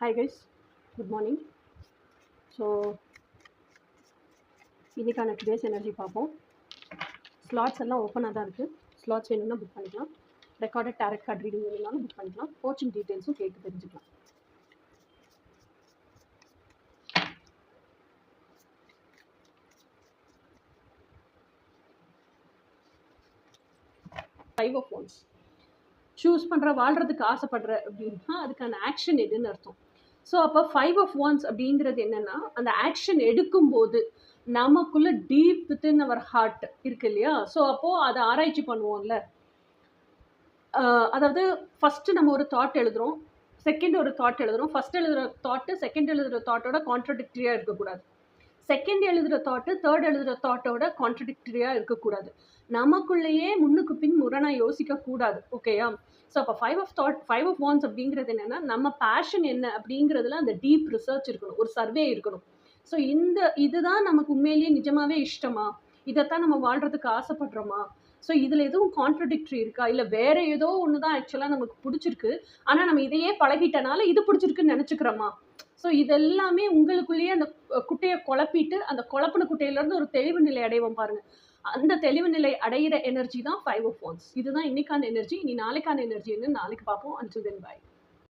Hi guys, good morning. So இன்னைக்கான today's energy பார்ப்போம். Slots எல்லாம் ஓப்பனாக தான் இருக்குது. ஸ்லாட்ஸ் வேணும்னா புக் பண்ணிக்கலாம். ரெக்கார்டட் டேரட் கார்டு ரீடிங் வேணும்னாலும் புக் பண்ணிக்கலாம். கோச்சிங் டீட்டெயில்ஸும் கேட்டு தெரிஞ்சுக்கலாம். ஃபைவ் ஆஃப் ஒன்ஸ் சூஸ் பண்ணுற வாழ்கிறதுக்கு ஆசைப்படுற அப்படின்னா அதுக்கான ஆக்ஷன் எதுன்னு அர்த்தம். ஸோ அப்போ ஃபைவ் ஆஃப் ஒன்ஸ் அப்படிங்கிறது என்னென்னா அந்த ஆக்ஷன் எடுக்கும்போது நமக்குள்ள டீப் வித்தின் அவர் ஹார்ட் இருக்கு இல்லையா? ஸோ அப்போது அதை ஆராய்ச்சி பண்ணுவோம்ல. அதாவது ஃபஸ்ட்டு நம்ம ஒரு தாட் எழுதுகிறோம், செகண்ட் ஒரு தாட் எழுதுகிறோம். ஃபஸ்ட் எழுதுகிற தாட்டு செகண்ட் எழுதுகிற தாட்டோட கான்ட்ரடிக்டரியாக இருக்கக்கூடாது. செகண்ட் எழுதுகிற தாட்டு தேர்ட் எழுதுகிற தாட்டோட கான்ட்ரடிக்டரியாக இருக்கக்கூடாது. நமக்குள்ளேயே முன்னுக்கு பின் முரணாக யோசிக்கக்கூடாது. ஓகேயா? ஸோ அப்போ ஃபைவ் ஆஃப் ஒன்ஸ் அப்படிங்கிறது என்னென்னா நம்ம பேஷன் என்ன அப்படிங்கிறதுல அந்த டீப் ரிசர்ச் இருக்கணும், ஒரு சர்வே இருக்கணும். ஸோ இதுதான் நமக்கு உண்மையிலேயே நிஜமாவே இஷ்டமா, இதைத்தான் நம்ம வாழ்கிறதுக்கு ஆசைப்படுறோமா, ஸோ இதில் எதுவும் கான்ட்ரடிக்டரி இருக்கா, இல்லை வேற ஏதோ ஒன்று தான் ஆக்சுவலாக நமக்கு பிடிச்சிருக்கு, ஆனால் நம்ம இதையே பழகிட்டனால இது பிடிச்சிருக்குன்னு நினச்சிக்கிறோமா. ஸோ இதெல்லாமே உங்களுக்குள்ளேயே அந்த குட்டையை குழப்பிட்டு அந்த குழப்பின குட்டையிலேருந்து ஒரு தெளிவு நிலை அடைவோம் பாருங்கள். அந்த தெளிவு நிலை அடைகிற எனர்ஜி தான் ஃபைவ் ஆஃப் ஒன்ஸ். இதுதான் இன்னைக்கான எனர்ஜி. இனி நாளைக்கான எனர்ஜி என்ன நாளைக்கு பார்ப்போம். Until then by.